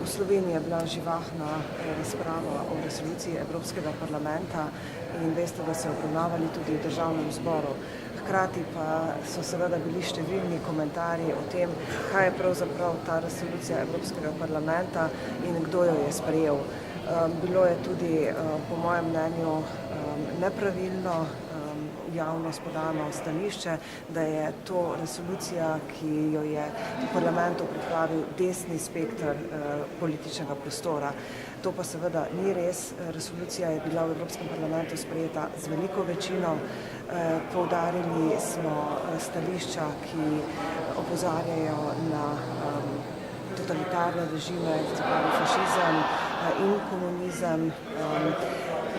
V Sloveniji je bila živahna razprava o resoluciji Evropskega parlamenta in veste, da so obravnavali tudi v državnem zboru. Hkrati pa so seveda bili številni komentarji o tem, kaj je pravzaprav ta resolucija Evropskega parlamenta in kdo jo je sprejel. Bilo je tudi, po mojem mnenju, nepravilno javnost podano stališče, da je to resolucija, ki jo je v parlamentu pripravil desni spekter političnega prostora. To pa seveda ni res. Resolucija je bila v Evropskem parlamentu sprejeta z veliko večino. Poudarili smo stališča, ki opozarjajo na totalitarne režime, se pravi fašizem in komunizem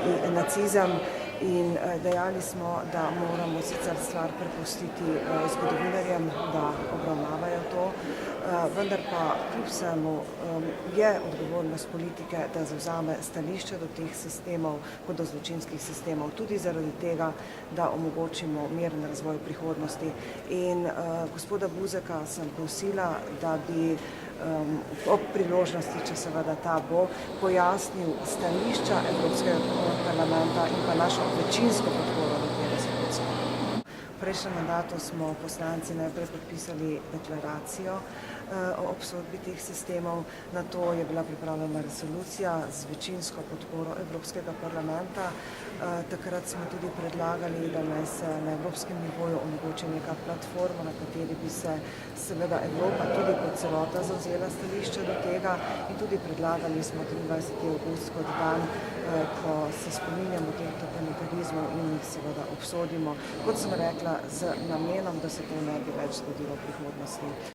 in nacizem. In dejali smo, da moramo sicer stvar prepustiti zgodovinarjem, da obravnavajo to, vendar pa kljub vsemu je odgovornost politike, da zavzame stališče do teh sistemov kot do zločinskih sistemov, tudi zaradi tega, da omogočimo miren razvoj prihodnosti. In gospoda Buzeka sem prosila, da bi ob priložnosti, če seveda ta bo, pojasnil stališča Evropskega parlamenta in pa našo večinsko podporo do te resolucije. V prejšnjem mandatu smo poslanci najprej podpisali deklaracijo o obsodbi teh sistemov, nato je bila pripravljena resolucija z večinsko podporo Evropskega parlamenta. Takrat smo tudi predlagali, da naj se na evropskem nivoju omogoči neka platforma, na kateri bi se seveda Evropa tudi kot celota zavzela stališče do tega in tudi predlagali smo 23. avgust kot dan, ko se spominjamo teh totalitarizmov in jih seveda obsodimo, kot sem rekla, z namenom, da se to ne bi več zgodilo v prihodnosti.